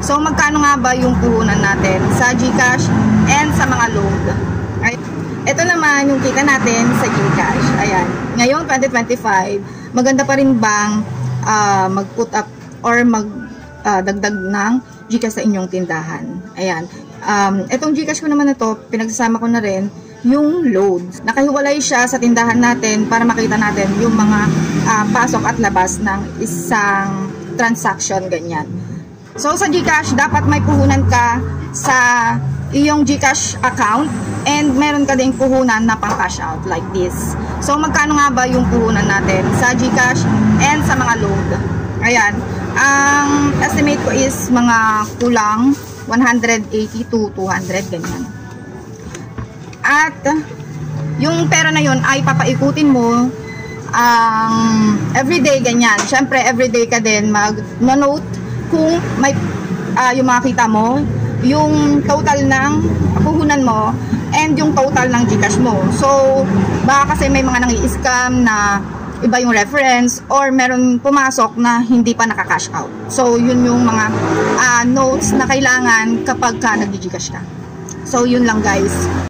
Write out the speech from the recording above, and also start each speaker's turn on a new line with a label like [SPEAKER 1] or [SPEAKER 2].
[SPEAKER 1] So, magkano nga ba yung puhunan natin sa GCash and sa mga load? Ay, ito naman yung kita natin sa GCash. Ayan. Ngayong 2025, maganda pa rin bang mag-put up or magdagdag ng GCash sa inyong tindahan? Ayan. Itong GCash ko naman na to, pinagsasama ko na rin yung loads. Nakahiwalay siya sa tindahan natin para makita natin yung mga pasok at labas ng isang transaction, ganyan. So, sa GCash, dapat may puhunan ka sa iyong GCash account and meron ka ding puhunan na pang cash out like this. So, magkano nga ba yung puhunan natin sa GCash and sa mga load? Ayan. Ang estimate ko is mga kulang 180 to 200, ganyan. At yung pera na yun ay papaikutin mo everyday, ganyan. Siyempre, everyday ka din mag-note kung may yung makita mo, yung total ng puhunan mo, and yung total ng GCash mo. So, baka kasi may mga nang-i-scam na iba yung reference or meron pumasok na hindi pa naka-cash out. So, yun yung mga notes na kailangan kapag ka nag-GCash ka. So, yun lang guys.